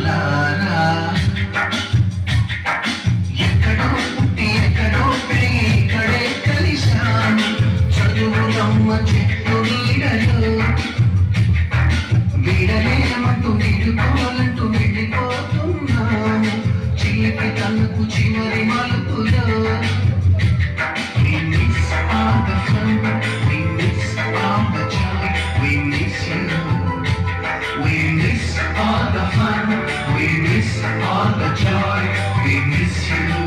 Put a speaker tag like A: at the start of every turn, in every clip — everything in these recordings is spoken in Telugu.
A: ప్రేమలారా ఎక్కడో పుట్టి ఎక్కడో పెరిగి ఇక్కడే కలిశాను చదువులమ్మ చెట్టు నీడలు వీడలేమంటూ వీడుకోవాలంటూ వెళ్ళిపోతున్నాము చిలిపి తనకు చివరి మలుపులో We miss all the fun, we miss all the joy, we miss you. We miss all the fun, we miss all the joy, we miss you.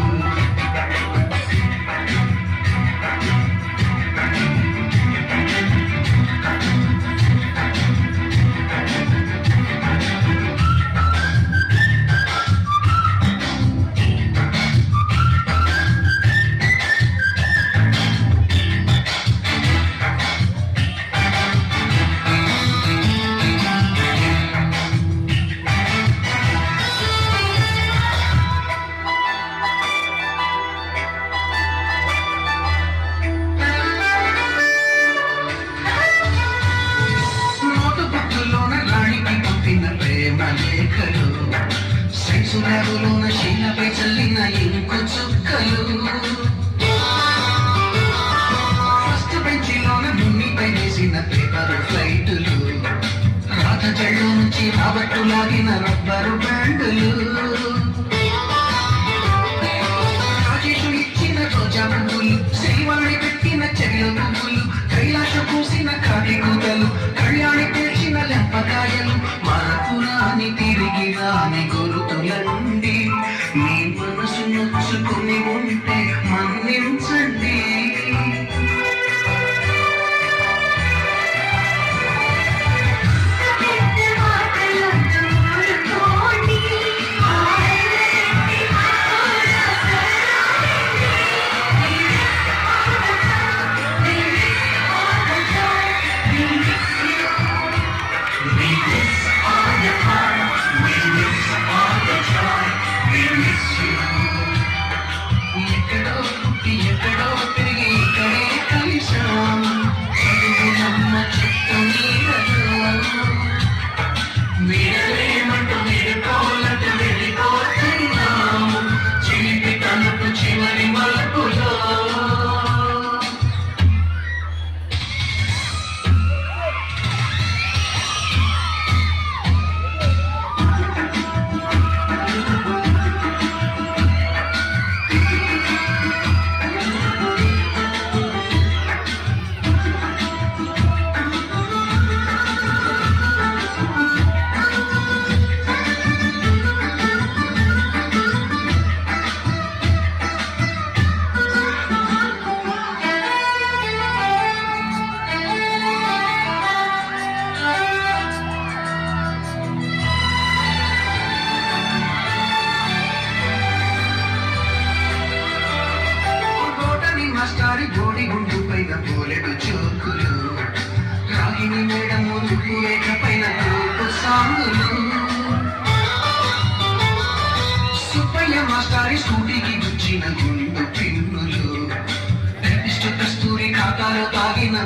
A: సురవులోన శీలపై చల్లిన ఇంకు చుక్కలు ఫస్ట్ బెంచిలోన భూమిపై వేసిన పేపర్ ఫ్లైటులు రాత జళ్ళు నుంచి రాబట్టు లాగిన రబ్బరు బ్యాండులు రాజేషు ఇచ్చిన రోజా పువ్వులు శ్రీవాణి పెట్టిన చెల్ల పువ్వులు కైలాస పూసిన కాటి కూతలు కళ్యాణి పేర్చిన లెంపకాయలు మరపురాని తిరిగి రాని గురుతులండి మీ మనసు నొచ్చుకుని ఉంటే మన్నించండి ఎక్కడో పుట్టి ఎక్కడో తిరిగి ఇక్కడే కలిశాము చదువులమ్మ చెట్టు నీడలు వీడలేమంటూ వీడుకోవాలంటూ వెళ్ళిపోతున్నాము చిలిపి తనకు చివరి మలుపులో మాస్టారి గోడి గుండు పైన పోలెడు చోకులు రాగిని మేడ ముందుకు రేఖ పైన తోపు సాంగులు సుబ్బయ్య మాస్టారి స్కూటీకి గుచ్చిన గుండు పిన్నులు కస్తూరి ఖాతాలో తాగిన